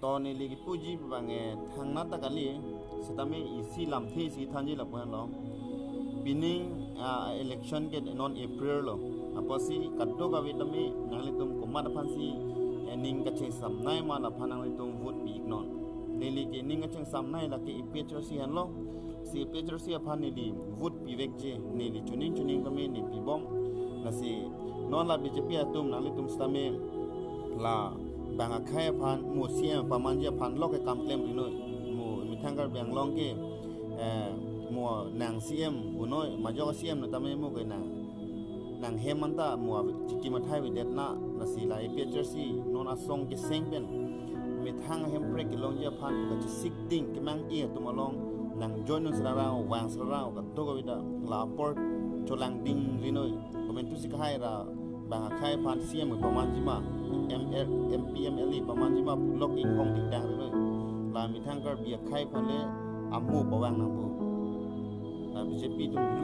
ตอนนี้ลีกปูจีบางเงทางนัดตะกันลีสตามีอีซีลำที่สีทันจีหลับกันล้อปีนี้election เกิดนอนApril ล้อพอสิกัดโตกับวิตามินนังลิตุมกุมาดพันสีนิ่งกระเชงสำนัยมาละพันนังลิตุมวุฒิปีกนอนนี่ลีกนิ่งกระเชงสำนัยละที่เปเจอร์ซีฮันล้อsi Petrosia phan ni li vote pivek je ni li chuning kami ni pibom na si non la BJP atum na li tum stame la banga khai phan mu siam pamanja phan lok ke kam claim rinoi mu mithangar bang long ke mu nang CM bunoi majo CM na tame mu ke nang hemanta mu chiki mathai videt na si la Petrosi non asong ke sengben mithang hem break long je phan ka sik ding ke mang e tumalong nang joinun sarao wang sarao ka to ko ida la port cholang ding rinoi komentu sikhai ra bang khai phan CM pamanjima MPMLE pamanjima lok in hong dik dang rinoi la mithang kar bia khai phan le amu pawang nang bu BJP tu